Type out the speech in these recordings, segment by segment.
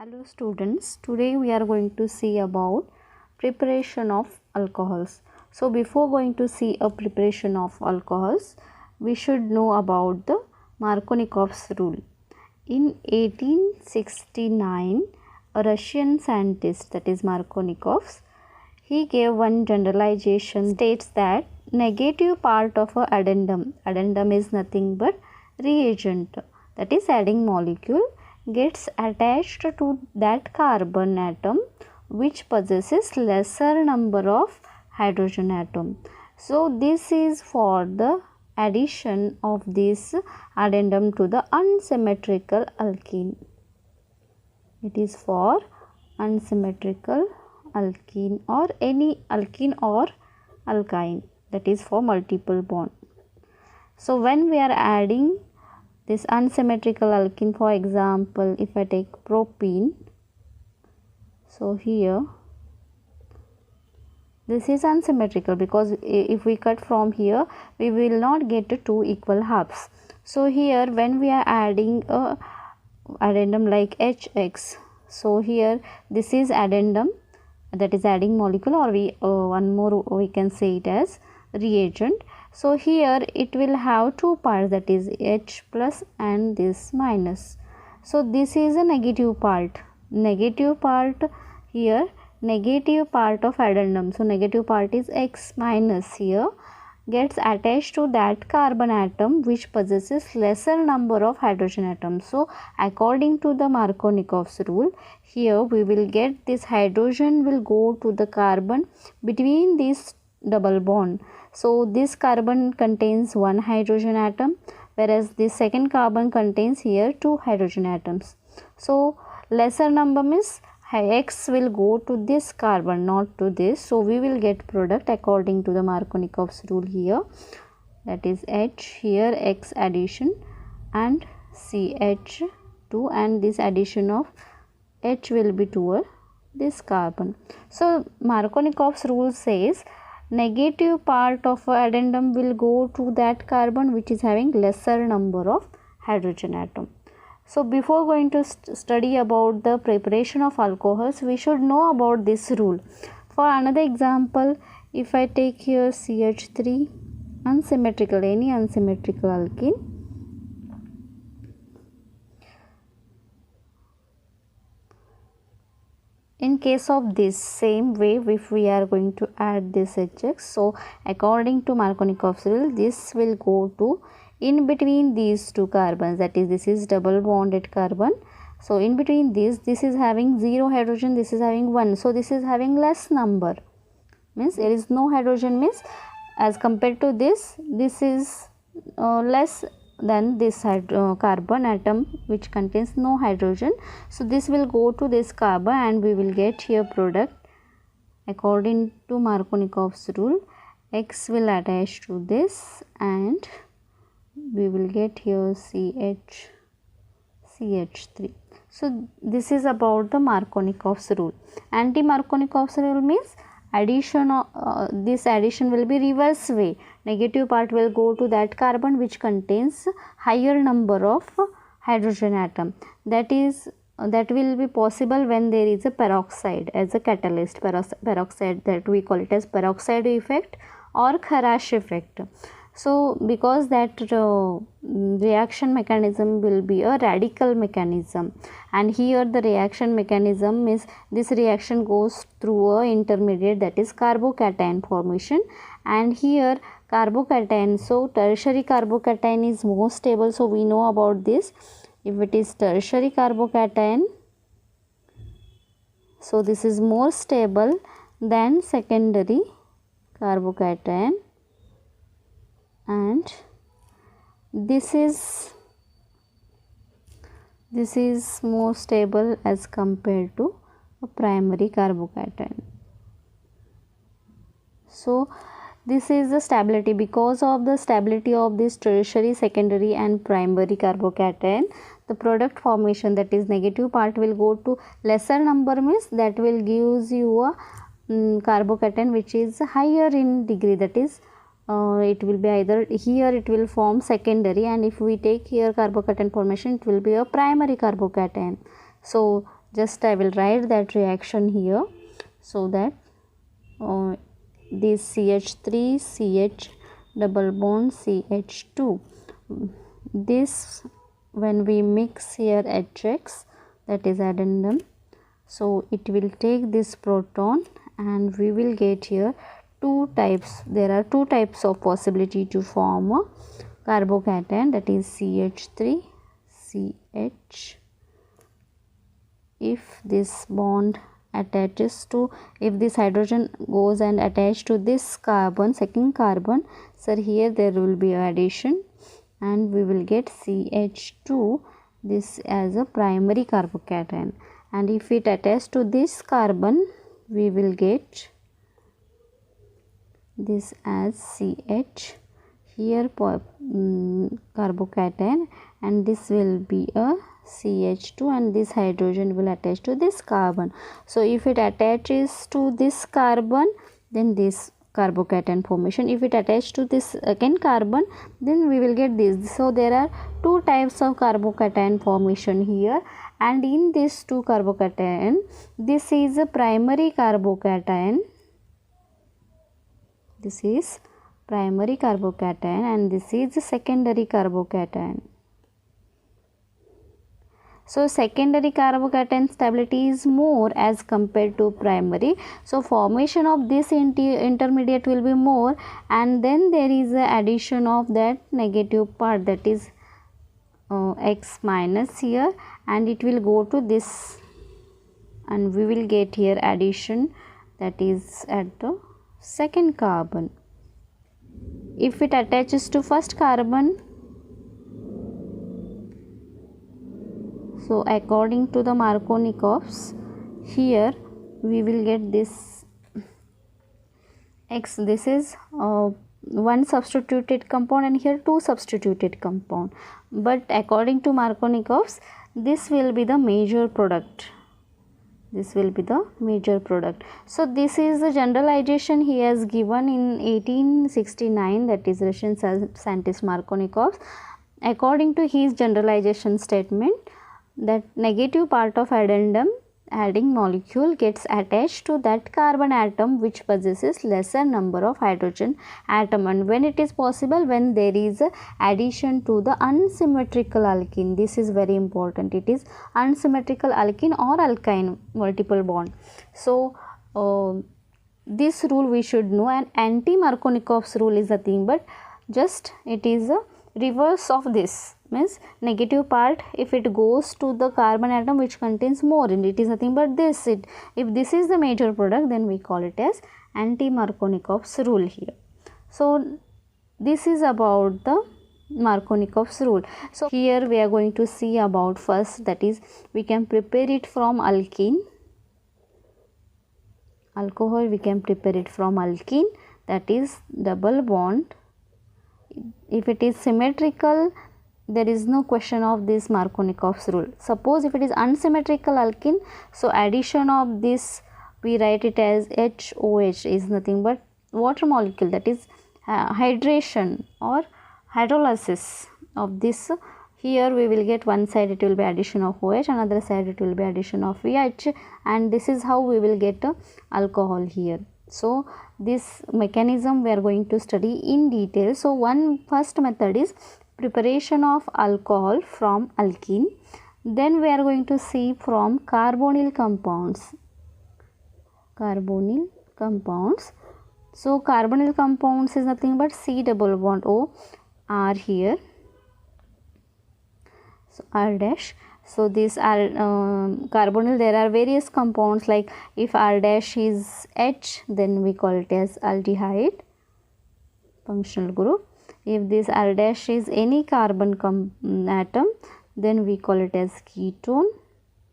Hello students, today we are going to see about preparation of alcohols. So before going to see a preparation of alcohols, we should know about the Markovnikov's rule. In 1869, a Russian scientist, that is Markovnikov, he gave one generalization states that negative part of a addendum is nothing but reagent, that is adding molecule, gets attached to that carbon atom which possesses lesser number of hydrogen atom. So this is for the addition of this addendum to the unsymmetrical alkene. It is for unsymmetrical alkene or any alkene or alkyne, that is for multiple bond. So when we are adding this unsymmetrical alkene, for example, if I take propene, so here this is unsymmetrical because if we cut from here we will not get two equal halves. So here when we are adding a addendum like HX, so here this is addendum, that is adding molecule, or one more we can say it as reagent. So here it will have two parts, that is H plus and this minus. So this is a negative part. Negative part here, negative part of addendum. So negative part is X minus here gets attached to that carbon atom which possesses lesser number of hydrogen atoms. So according to the Markovnikov's rule, here we will get this hydrogen will go to the carbon between this double bond. So this carbon contains one hydrogen atom, whereas this second carbon contains here two hydrogen atoms. So lesser number means X will go to this carbon, not to this. So we will get product according to the Markovnikov's rule here, that is H, here X addition and CH2, and this addition of H will be toward this carbon. So Markovnikov's rule says negative part of addendum will go to that carbon which is having lesser number of hydrogen atom. So before going to study about the preparation of alcohols, we should know about this rule. For another example, if I take here CH3, unsymmetrical, any unsymmetrical alkene, in case of this same way, if we are going to add this HX, so according to Markovnikov's rule, this will go to in between these two carbons, that is this is double bonded carbon. So in between this is having 0 hydrogen, this is having 1. So this is having less number, means there is no hydrogen, means as compared to this is less than this carbon atom which contains no hydrogen. So this will go to this carbon and we will get here product according to Markovnikov's rule. X will attach to this and we will get here CH3. So this is about the Markovnikov's rule. Anti-Markovnikov's rule means addition of this addition will be reverse way. Negative part will go to that carbon which contains higher number of hydrogen atom. That will be possible when there is a peroxide as a catalyst. Peroxide, that we call it as peroxide effect or Kharash effect. So because that reaction mechanism will be a radical mechanism, and here the reaction mechanism is this reaction goes through a intermediate, that is carbocation formation, and here carbocation, so tertiary carbocation is more stable. So we know about this, if it is tertiary carbocation, so this is more stable than secondary carbocation, and this is more stable as compared to a primary carbocation. So this is the stability. Because of the stability of this tertiary, secondary and primary carbocation, the product formation, that is negative part will go to lesser number, means that will gives you a carbocation which is higher in degree, that is it will be either here it will form secondary, and if we take here carbocation formation, it will be a primary carbocation. So just I will write that reaction here, so that this CH3 CH double bond CH2, this when we mix here HX, that is addendum, so it will take this proton and we will get here two types. There are two types of possibility to form a carbocation, that is CH3 CH. If this bond attaches to, if this hydrogen goes and attach to this carbon, second carbon, so here there will be addition and we will get CH2, this as a primary carbocation, and if it attaches to this carbon we will get this as CH here carbocation, and this will be a CH2 and this hydrogen will attach to this carbon. So if it attaches to this carbon, then this carbocation formation. If it attaches to this second carbon, then we will get this. So there are two types of carbocation formation here, and in this two carbocation, this is a primary carbocation, this is primary carbocation and this is a secondary carbocation. So secondary carbocation stability is more as compared to primary. So formation of this intermediate will be more, and then there is a addition of that negative part, that is X minus here, and it will go to this and we will get here addition, that is at the second carbon. If it attaches to first carbon, so according to the Markovnikovs, here we will get this X, this is one substituted compound and here two substituted compound, but according to Markovnikovs, this will be the major product. This will be the major product. So this is the generalization he has given in 1869, that is Russian scientist Markovnikov. According to his generalization statement, that negative part of addendum adding molecule gets attached to that carbon atom which possesses lesser number of hydrogen atom, and when it is possible, when there is a addition to the unsymmetrical alkene. This is very important, it is unsymmetrical alkene or alkyne multiple bond. So this rule we should know, and anti-Markovnikov's rule is nothing but just it is a reverse of this, means negative part if it goes to the carbon atom which contains more, and it is nothing but this. If this is the major product, then we call it as anti-Markovnikov's rule here. So this is about the Markovnikov's rule. So here we are going to see about first, that is we can prepare it from alkene, alcohol we can prepare it from alkene, that is double bond. If it is symmetrical, there is no question of this Markovnikov's rule. Suppose if it is unsymmetrical alkene, so addition of this we write it as HOH is nothing but water molecule, that is hydration or hydrolysis of this. Here we will get one side it will be addition of OH, another side it will be addition of VH, and this is how we will get alcohol here. So this mechanism we are going to study in detail. So one first method is preparation of alcohol from alkene, then we are going to see from carbonyl compounds. Carbonyl compounds. So carbonyl compounds is nothing but C double bond O R here, so R dash. So this are carbonyl, there are various compounds, like if R dash is H, then we call it as aldehyde functional group. If this R dash is any carbon atom, then we call it as ketone,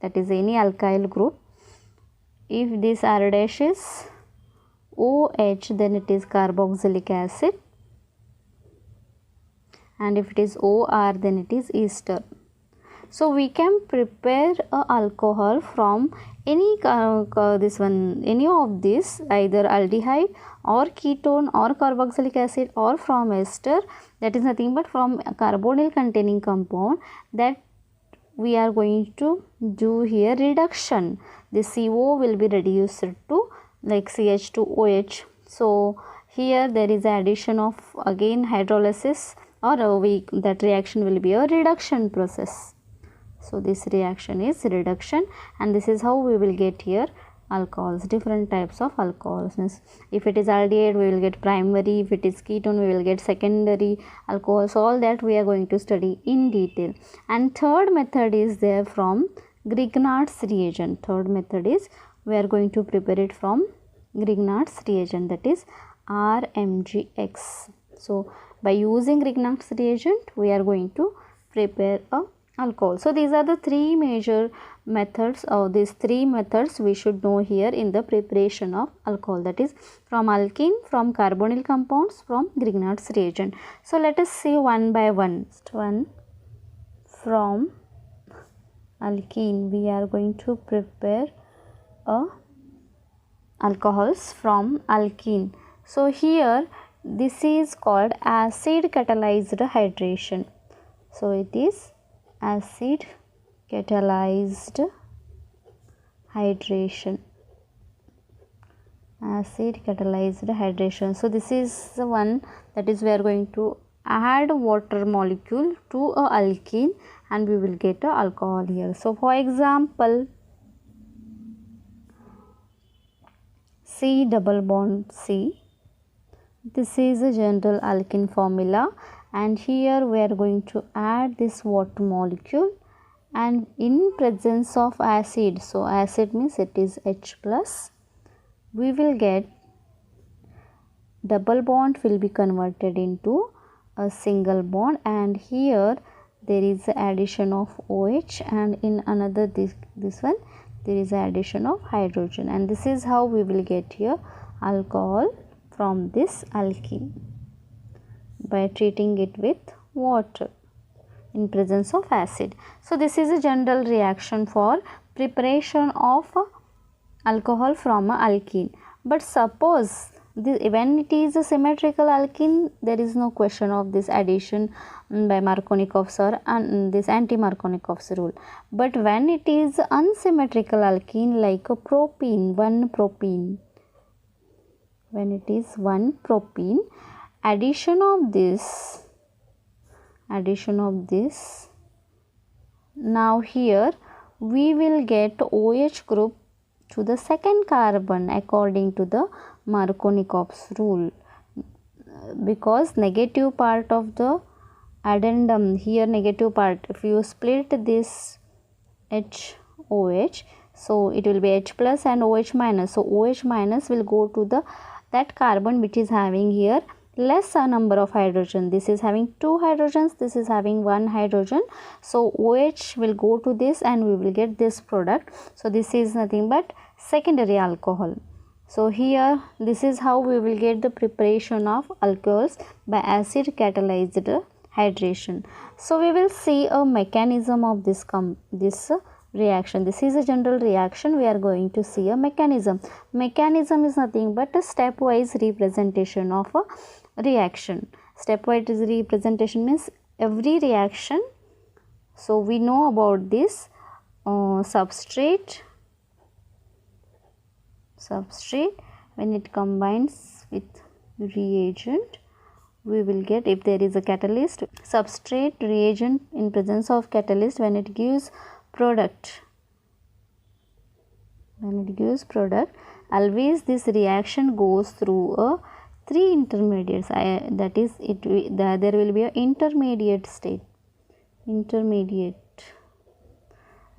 that is any alkyl group. If this R dash is OH, then it is carboxylic acid, and if it is OR, then it is ester. So we can prepare a alcohol from any any of this, either aldehyde or ketone or carboxylic acid or from ester, that is nothing but from a carbonyl containing compound, that we are going to do here reduction. The CO will be reduced to like CH2OH. So here there is addition of again hydrolysis, or that reaction will be a reduction process. So this reaction is reduction, and this is how we will get here alcohols, different types of alcohols. If it is aldehyde, we will get primary. If it is ketone, we will get secondary alcohols. So all that we are going to study in detail. And third method is there from Grignard's reagent. Third method is we are going to prepare it from Grignard's reagent, that is RMGX. So by using Grignard's reagent, we are going to prepare a alcohol. So these are the three major methods, or these three methods we should know here in the preparation of alcohol, that is from alkene, from carbonyl compounds, from Grignard's reagent. So let us see one by one. One, from alkene we are going to prepare alcohols from alkene. So here this is called acid catalyzed hydration. So it is acid catalyzed hydration. Acid catalyzed hydration. So this is the one, that is we are going to add water molecule to a alkene and we will get a alcohol here. So for example, C double bond C. This is a general alkene formula, and here we are going to add this water molecule, and in presence of acid, so acid means it is H plus, we will get double bond will be converted into a single bond, and here there is addition of OH, and in another this one there is addition of hydrogen, and this is how we will get here alcohol from this alkene by treating it with water in presence of acid. So this is a general reaction for preparation of alcohol from a alkene. But suppose when it is a symmetrical alkene, there is no question of this addition by Markovnikov's or this anti-Markovnikov's rule. But when it is unsymmetrical alkene like a propene, 1-propene, when it is 1-propene, addition of this, now here we will get OH group to the second carbon according to the Markovnikov's rule, because negative part of the addendum, here negative part, if you split this HOH, so it will be H plus and OH minus. So OH minus will go to the that carbon which is having here less a number of hydrogen. This is having 2 hydrogens, this is having 1 hydrogen. So OH will go to this and we will get this product. So this is nothing but secondary alcohol. So here this is how we will get the preparation of alcohols by acid catalyzed hydration. So we will see a mechanism of this reaction. This is a general reaction. We are going to see a mechanism. Mechanism is nothing but a stepwise representation of a reaction. Stepwise representation means every reaction. So we know about this substrate when it combines with reagent, we will get, if there is a catalyst, substrate reagent in presence of catalyst, when it gives product, always this reaction goes through 3 intermediates, that is there will be an intermediate state,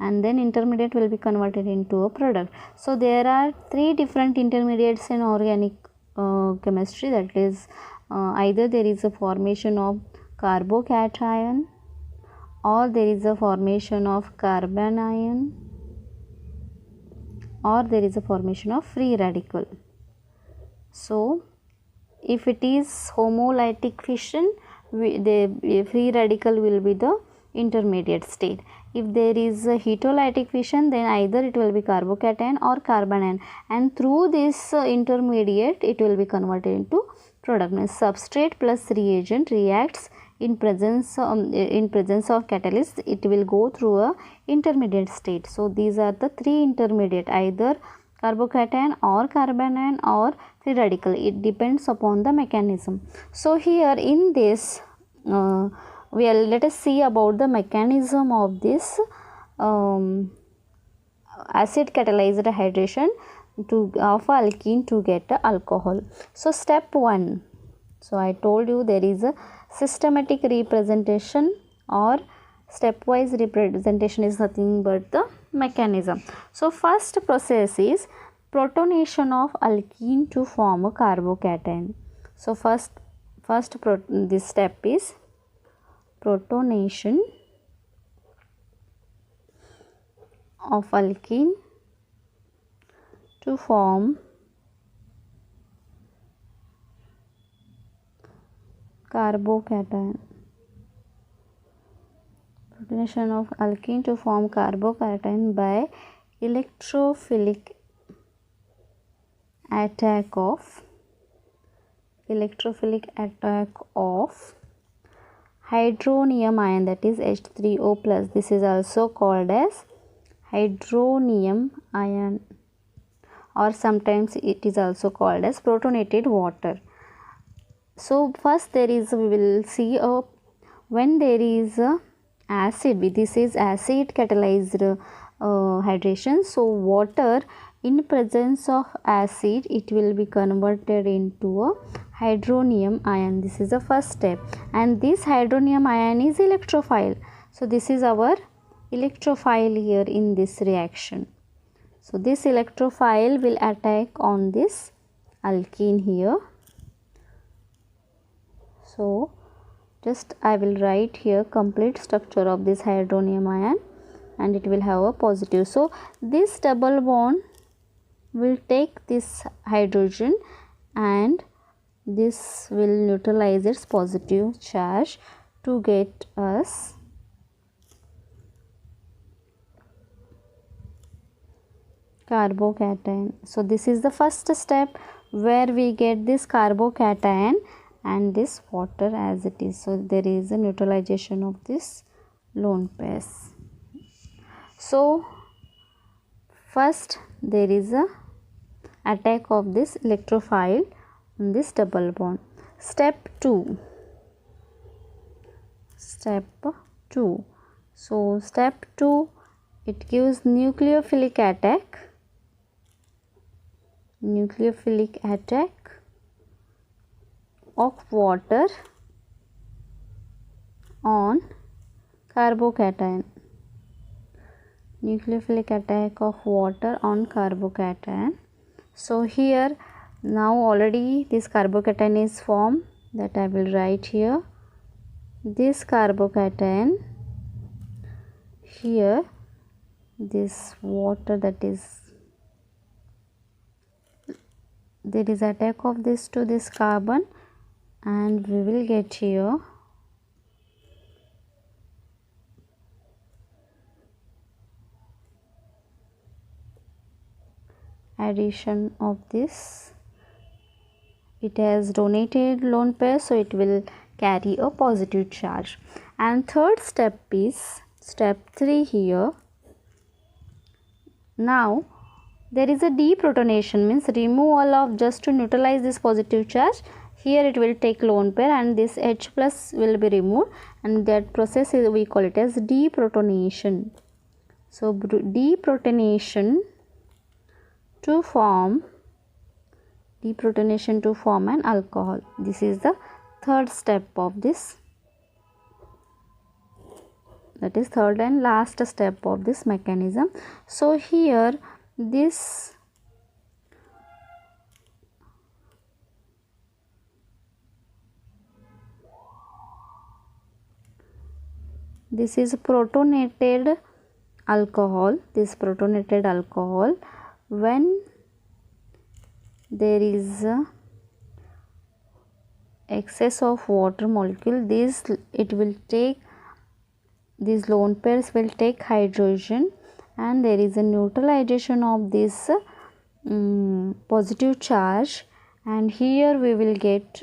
and then intermediate will be converted into a product. So there are 3 different intermediates in organic chemistry, that is either there is a formation of carbocation, or there is a formation of carbon ion, or there is a formation of free radical. So if it is homolytic fission, the free radical will be the intermediate state. If there is a heterolytic fission, then either it will be carbocation or carbon ion, and through this intermediate it will be converted into product. Means substrate plus reagent reacts in presence of catalyst, it will go through a intermediate state. So these are the three intermediate, either carbocation or carbanion or free radical. It depends upon the mechanism. So here in this let us see about the mechanism of this acid catalyzed hydration of alkene to get alcohol. So step 1, so I told you there is a systematic representation, or stepwise representation is nothing but the mechanism. So first process is protonation of alkene to form a carbocation. So first this step is protonation of alkene to form carbocation. Protonation of alkene to form carbocation by electrophilic attack of hydronium ion, that is H3O plus. This is also called as hydronium ion, or sometimes it is also called as protonated water. So first we will see when there is a acid, this is acid catalyzed hydration. So water in presence of acid, it will be converted into a hydronium ion. This is the first step, and this hydronium ion is electrophile. So this is our electrophile here in this reaction. So this electrophile will attack on this alkene here. So just I will write here complete structure of this hydronium ion, and it will have a positive. So this double bond will take this hydrogen, and this will neutralize its positive charge to get us carbocation. So this is the first step where we get this carbocation and this water as it is. So there is a neutralization of this lone pairs. So first there is a attack of this electrophile on this double bond. Step 2. So step 2, it gives nucleophilic attack of water on carbocation. Nucleophilic attack of water on carbocation. So here now already this carbocation is formed, that I will write here. This carbocation here, this water, that is there is attack of this to this carbon, and we will get here addition of this. It has donated lone pair, so it will carry a positive charge. And third step is step 3 here. Now there is a deprotonation, means removal of, just to neutralize this positive charge. Here it will take lone pair and this H plus will be removed, and that process is, we call it as deprotonation. So deprotonation to form an alcohol. This is the third step of this, that is third and last step of this mechanism. So here this is protonated alcohol. This protonated alcohol, when there is excess of water molecule, it will take, these lone pairs will take hydrogen, and there is a neutralization of this positive charge, and here we will get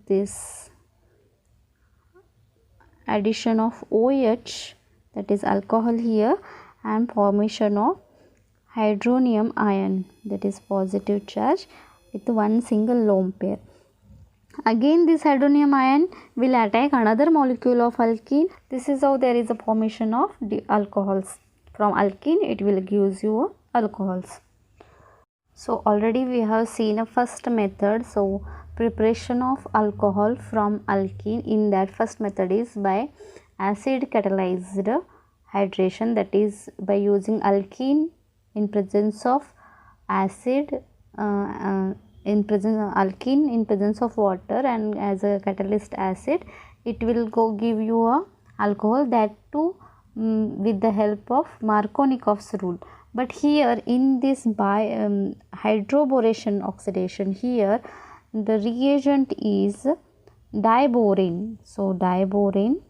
this addition of OH, that is alcohol here, and formation of hydronium ion, that is positive charge with one single lone pair. Again this hydronium ion will attack another molecule of alkene. This is how there is a formation of the alcohols. From alkene it will gives you alcohols. So already we have seen a first method. So preparation of alcohol from alkene, in that first method is by acid catalyzed hydration, that is by using alkene in presence of acid, in presence of water, and as a catalyst acid it will give you a alcohol, that too with the help of Markovnikov's rule. But here in this hydroboration oxidation, here the reagent is diborane. So diborane,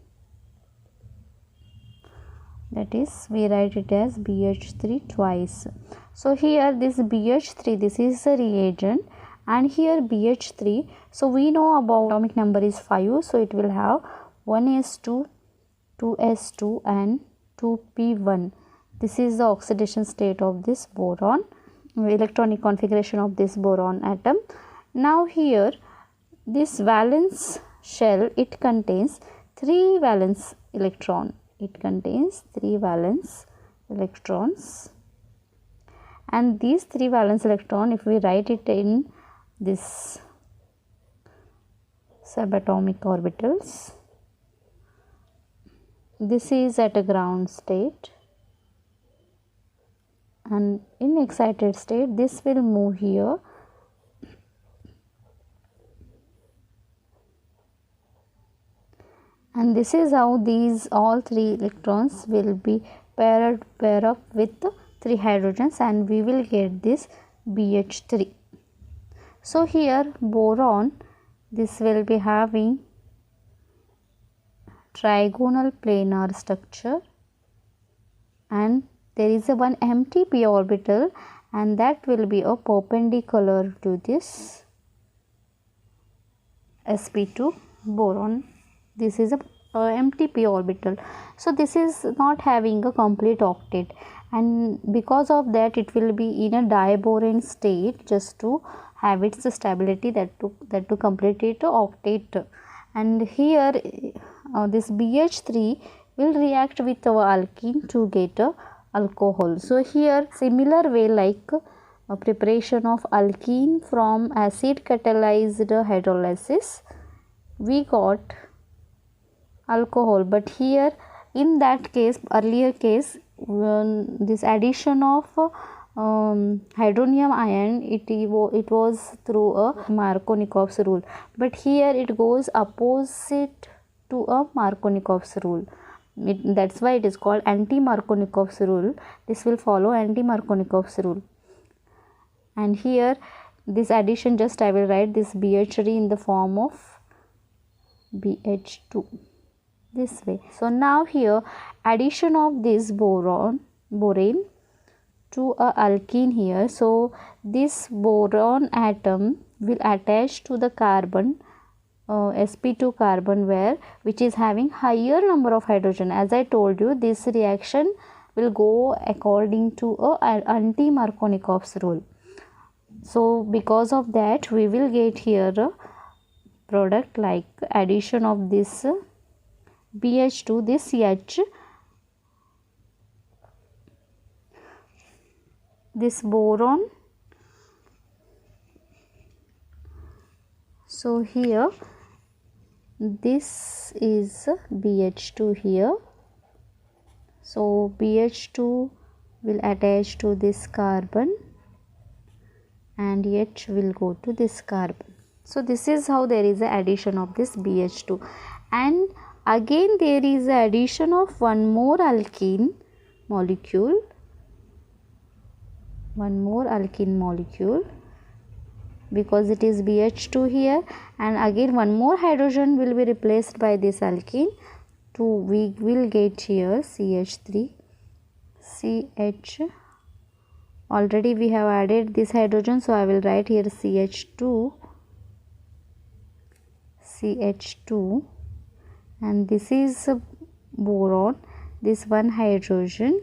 that is we write it as BH3 twice. So here this BH3, this is the reagent, and here BH3. So we know about atomic number is 5, so it will have 1s2, 2s2 and 2p1. This is the oxidation state of this boron, electronic configuration of this boron atom. Now here this valence shell, it contains 3 valence electron. It contains 3 valence electrons, and these 3 valence electron, if we write it in this subatomic orbitals, this is at a ground state, and in excited state this will move here, and this is how these all 3 electrons will be pair up with 3 hydrogens, and we will get this BH3. So here boron, this will be having trigonal planar structure, and there is a one empty p orbital, and that will be a perpendicular to this sp2 boron. This is a empty p orbital. So this is not having a complete octet, and because of that it will be in a diborane state, just to have its stability, that to complete it octet. And here this BH3 will react with our alkene to get a alcohol. So here similar way like preparation of alkene from acid catalyzed hydrolysis, we got alcohol. But here in that case, earlier case, this addition of hydronium ion, it was through a Markovnikov's rule, but here it goes opposite to a Markovnikov's rule. That's why it is called anti-Markovnikov's rule. This will follow anti-Markovnikov's rule. And here this addition, just I will write this BH3 in the form of BH2, this way. So now here addition of this borane to a alkene here. So this boron atom will attach to the carbon, sp2 carbon, which is having higher number of hydrogen. As I told you, this reaction will go according to a anti-Markovnikov's rule. So because of that we will get here a product like addition of this BH2, this H, this boron. So here this is BH2 here. So BH2 will attach to this carbon and H will go to this carbon. So this is how there is a addition of this BH2, and again there is a addition of one more alkene molecule, because it is BH2 here, and again one more hydrogen will be replaced by this alkene. We will get here CH3, CH. Already we have added this hydrogen, so I will write here CH2, CH2, and this is boron, this one hydrogen.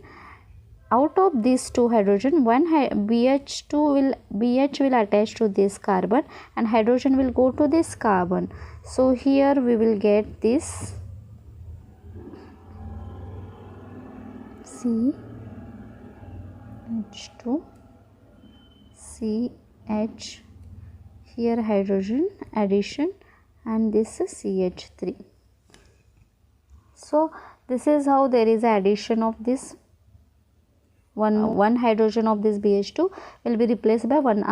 Out of these two hydrogen, BH will attach to this carbon and hydrogen will go to this carbon. So here we will get this CH2 CH, here hydrogen addition, and this is CH3. So this is how there is addition of this one hydrogen of this BH2 will be replaced by one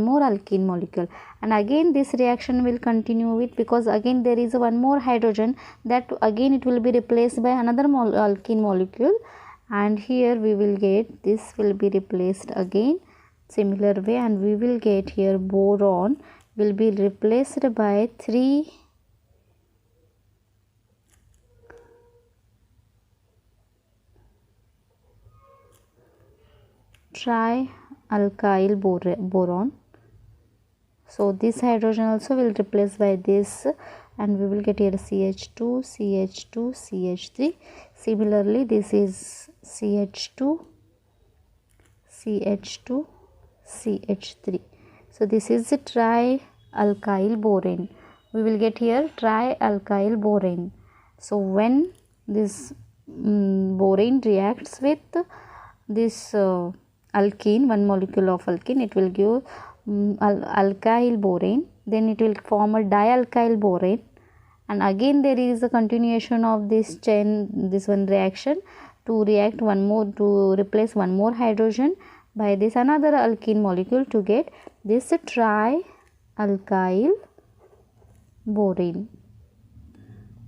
more alkene molecule, and again this reaction will continue with, because again there is one more hydrogen, that again it will be replaced by another alkene molecule, and here we will get this will be replaced again similar way, and we will get here boron will be replaced by 3 trialkyl boron. So this hydrogen also will replace by this, and we will get here CH2 CH2 CH3. Similarly this is CH2 CH2 CH3. So this is a trialkyl borane. We will get here trialkyl borane. So when this borane reacts with this alkene, one molecule of alkene, it will give alkyl borane, then it will form a dialkyl borane, and again there is a continuation of this chain, this one reaction to react one more, to replace one more hydrogen by this another alkene molecule to get this trialkyl borane.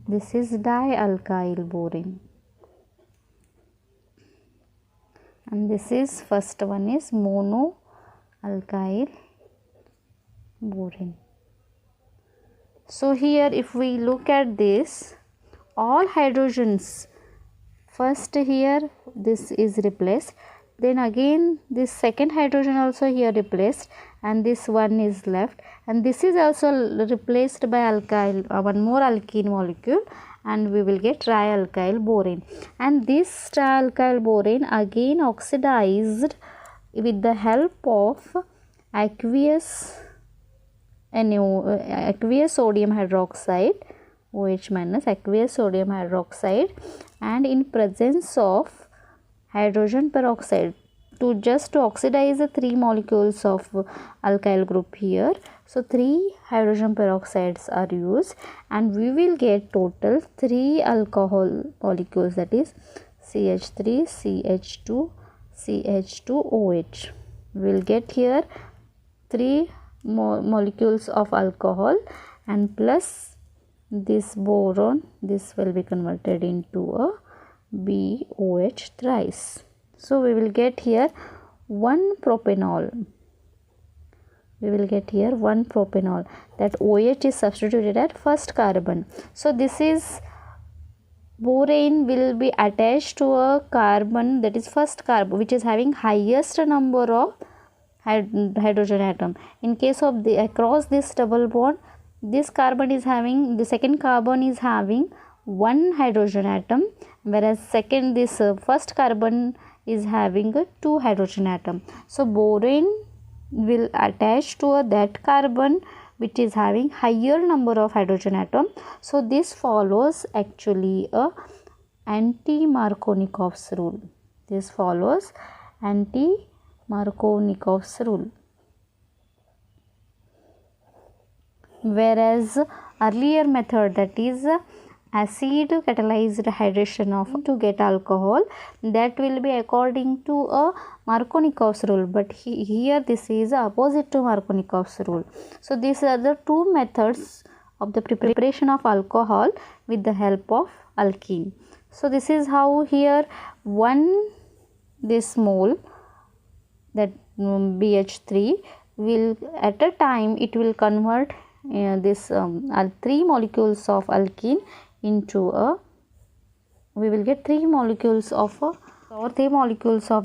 This is dialkyl borane, and this is first one is monoalkyl borane. So here if we look at this, all hydrogens, first here this is replaced, then again this second hydrogen also here replaced, and this one is left, and this is also replaced by alkyl, one more alkene molecule, and we will get trialkyl borane, and this trialkyl borane again oxidized with the help of aqueous sodium hydroxide, OH minus aqueous sodium hydroxide, and in presence of hydrogen peroxide, to just to oxidize the 3 molecules of alkyl group here. So 3 hydrogen peroxides are used, and we will get total 3 alcohol molecules, that is CH3 CH2 CH2OH. We will get here 3 molecules of alcohol, and plus this boron, this will be converted into a BOH thrice. So we will get here 1 propanol. We will get here 1 propanol, that OH is substituted at first carbon. So this is borane will be attached to a carbon, that is first carbon, which is having highest number of hydrogen atom. In case of the across this double bond, this carbon is having, the second carbon is having 1 hydrogen atom, whereas this first carbon is having a 2 hydrogen atom. So borane will attach to that carbon which is having higher number of hydrogen atom. So this follows actually a anti-Markovnikov's rule. This follows anti-Markovnikov's rule. Whereas earlier method, that is acid catalyzed hydration of to get alcohol, that will be according to a Markovnikov's rule, but here this is opposite to Markovnikov's rule. So these are the 2 methods of the preparation of alcohol with the help of alkene. So this is how here this mole, that BH3 will at a time it will convert this 3 molecules of alkene into a, we will get 3 molecules of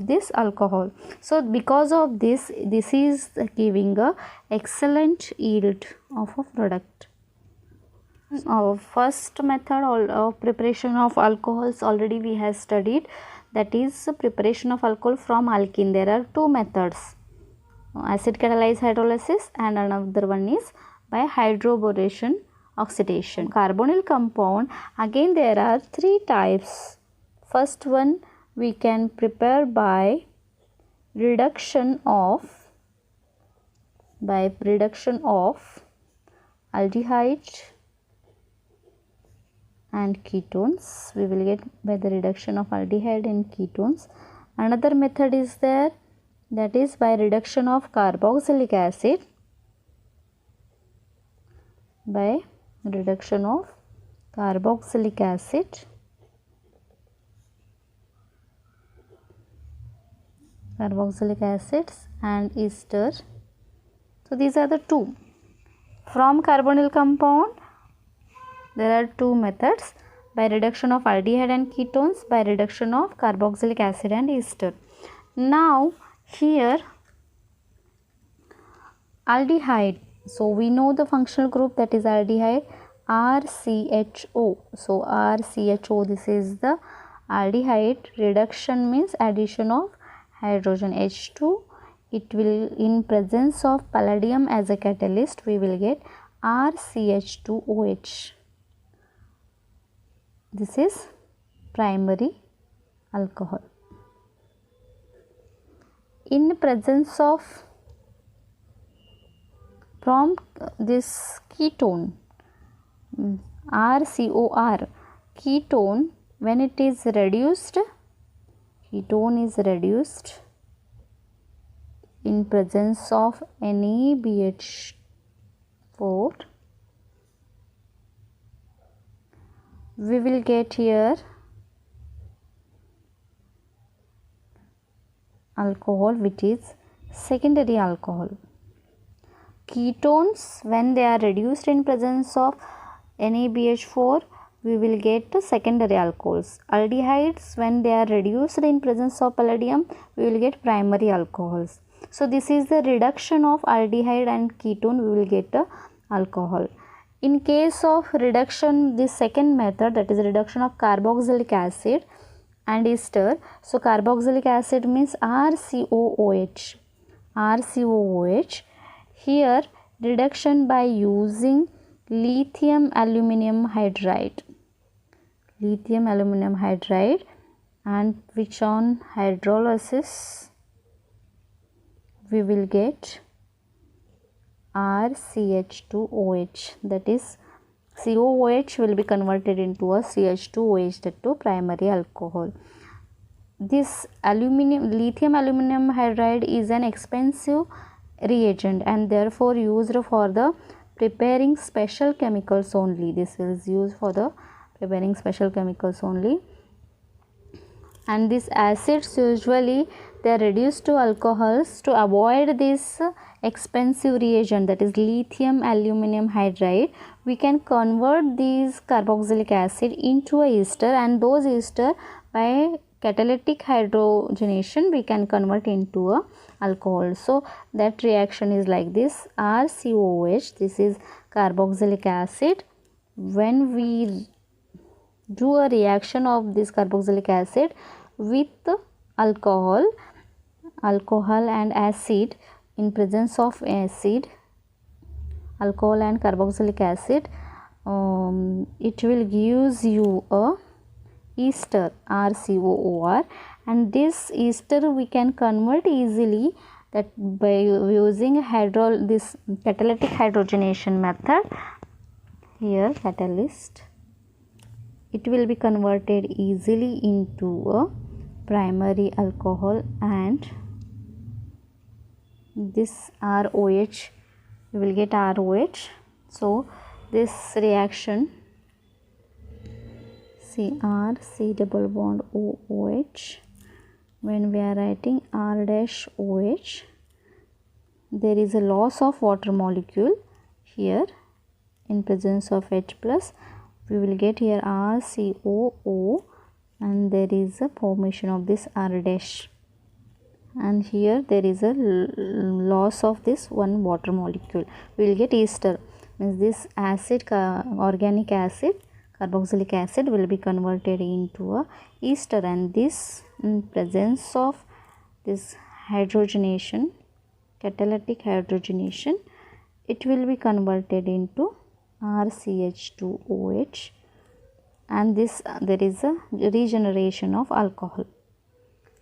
this alcohol. So because of this is giving a excellent yield of a product. Our first method of preparation of alcohols already we have studied, that is preparation of alcohol from alkene. There are two methods, acid catalyzed hydrolysis and another one is by hydroboration oxidation. Carbonyl compound, again there are three types. First one we can prepare by reduction of aldehyde and ketones. We will get by the reduction of aldehyde and ketones. Another method is there, that is by reduction of carboxylic acid, carboxylic acids and ester. So these are the two. From carbonyl compound there are two methods, by reduction of aldehyde and ketones, by reduction of carboxylic acid and ester. Now here aldehyde, so we know the functional group, that is aldehyde RCHO. So RCHO, this is the aldehyde. Reduction means addition of hydrogen H2. It will, in presence of palladium as a catalyst, we will get RCH2OH. This is primary alcohol. In presence of, from this ketone, RCOR, ketone, when it is reduced, ketone is reduced in presence of NaBH4, we will get here alcohol, which is secondary alcohol. Ketones, when they are reduced in presence of NaBH4, we will get secondary alcohols. Aldehydes, when they are reduced in presence of palladium, we will get primary alcohols. So this is the reduction of aldehyde and ketone, we will get alcohol. In case of reduction, this second method, that is reduction of carboxylic acid and ester. So carboxylic acid means RCOOH. Here reduction by using lithium aluminum hydride, and which on hydrolysis we will get RCH2OH, that is COOH will be converted into a CH2OH, that to primary alcohol. This lithium aluminum hydride is an expensive reagent and therefore used for the preparing special chemicals only. This is used for the preparing special chemicals only. And these acids usually they are reduced to alcohols. To avoid this expensive reagent, that is lithium aluminum hydride, we can convert these carboxylic acid into a ester, and those ester by catalytic hydrogenation we can convert into a alcohol. So that reaction is like this: RCOH, this is carboxylic acid. When we do a reaction of this carboxylic acid with alcohol and acid, in presence of acid, alcohol and carboxylic acid, it will gives you a ester, RCOOR, and this ester we can convert easily that by using this catalytic hydrogenation method. Here catalyst, it will be converted easily into a primary alcohol, and this ROH, we will get ROH. So this reaction, CR, C double bond OOH, when we are writing R dash OH, there is a loss of water molecule here. In presence of H plus, we will get here RCOO, and there is a formation of this R dash, and here there is a loss of this one water molecule. We will get ester, means this acid, organic acid, carboxylic acid will be converted into a ester, and this in presence of this hydrogenation, catalytic hydrogenation, it will be converted into RCH2OH, and this there is a regeneration of alcohol.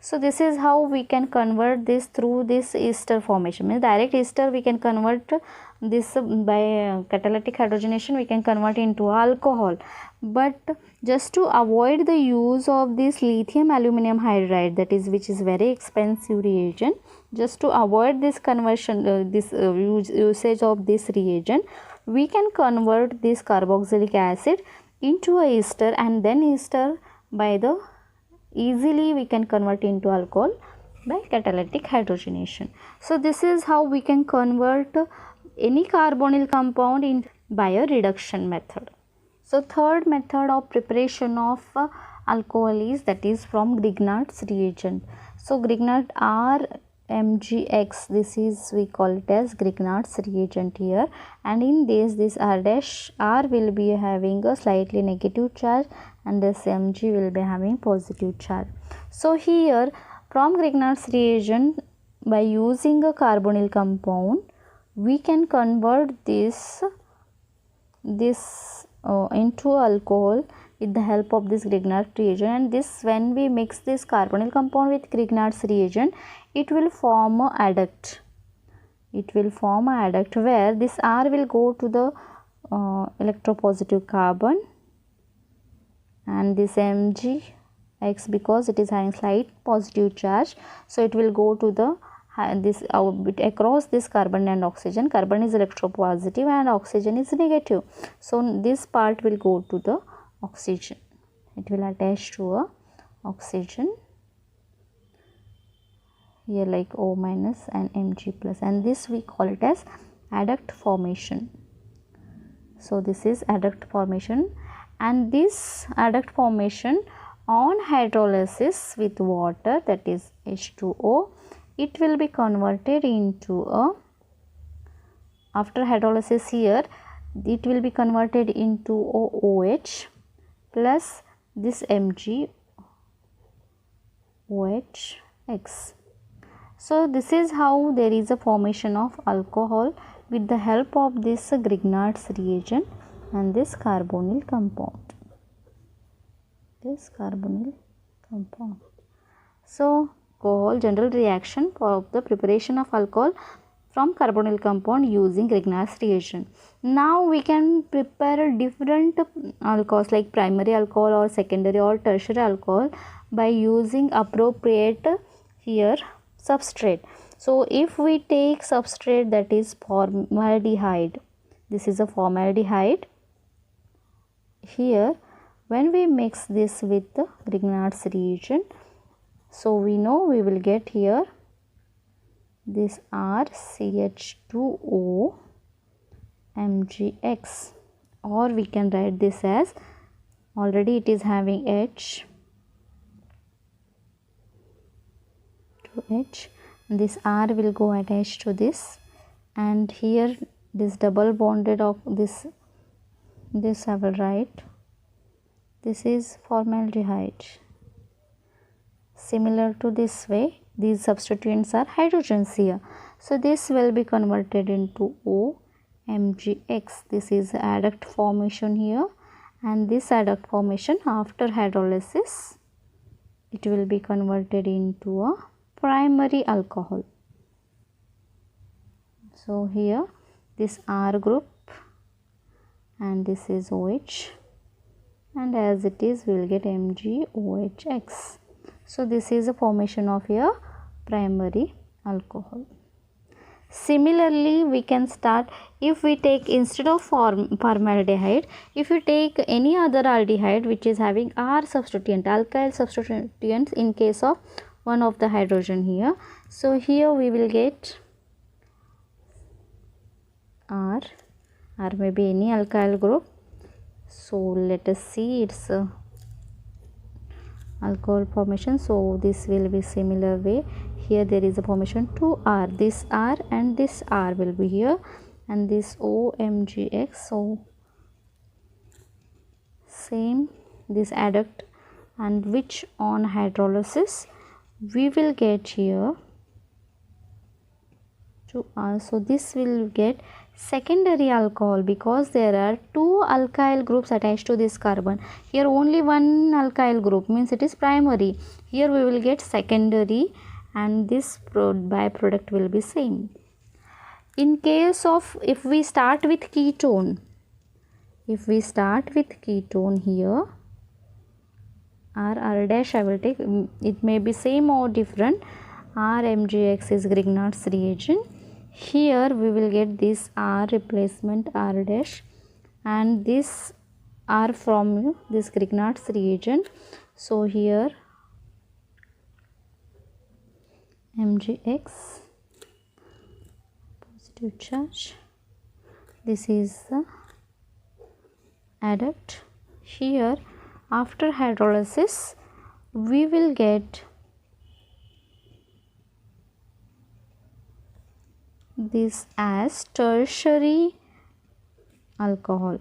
So this is how we can convert this through this ester formation. Means direct ester we can convert this by catalytic hydrogenation, we can convert into alcohol. But just to avoid the use of this lithium aluminum hydride, that is which is very expensive reagent, just to avoid this conversion, usage of this reagent, we can convert this carboxylic acid into a ester, and then ester by the easily we can convert into alcohol by catalytic hydrogenation. So this is how we can convert any carbonyl compound in by a reduction method. So third method of preparation of alcohol is, that is from Grignard's reagent. So Grignard RMgX, this is we call it as Grignard's reagent here, and in this R will be having a slightly negative charge and this Mg will be having positive charge. So here from Grignard's reagent, by using a carbonyl compound, we can convert this into alcohol with the help of this Grignard reagent, and this when we mix this carbonyl compound with Grignard's reagent, it will form a adduct. It will form a adduct where this R will go to the electropositive carbon, and this Mgx, because it is having slight positive charge, so it will go to the across this carbon and oxygen. Carbon is electropositive and oxygen is negative, so this part will go to the oxygen. It will attach to a oxygen here like O minus and Mg plus, and this we call it as adduct formation. So this is adduct formation, and this adduct formation on hydrolysis with water, that is H2O, it will be converted into a, after hydrolysis here, it will be converted into OH plus this MgOHX. So this is how there is a formation of alcohol with the help of this Grignard's reagent and this carbonyl compound. So alcohol general reaction for the preparation of alcohol from carbonyl compound using Grignard's reagent. Now we can prepare different alcohols like primary alcohol or secondary or tertiary alcohol by using appropriate here substrate. So if we take substrate that is formaldehyde, this is a formaldehyde. Here when we mix this with the Grignard's reagent, so we know we will get here this RCH2O MgX, or we can write this as, already it is having H to H, and this R will go attached to this, and here this double bonded of this I will write, this is formaldehyde. Similar to this way, these substituents are hydrogens here, so this will be converted into OMgX. This is adduct formation here, and this adduct formation after hydrolysis, it will be converted into a primary alcohol. So here this R group and this is OH, and as it is we will get MgOHX. So this is a formation of a primary alcohol. Similarly, we can start, if we take instead of formaldehyde, if you take any other aldehyde which is having R substituent, alkyl substituents in case of one of the hydrogen here. So here we will get R may be any alkyl group. So let us see its alcohol formation. So this will be similar way. Here there is a formation 2R, this R and this R will be here, and this OMgX. So same this adduct, and which on hydrolysis we will get here to so this will get secondary alcohol, because there are two alkyl groups attached to this carbon. Here only one alkyl group, means it is primary. Here we will get secondary, and this byproduct will be same. In case of, if we start with ketone, here R dash I will take, it may be same or different. RMgX is Grignard's reagent. Here we will get this R replacement R dash, and this R from this Grignard's reagent. So here MgX positive charge, this is the adduct. Here after hydrolysis we will get this as tertiary alcohol.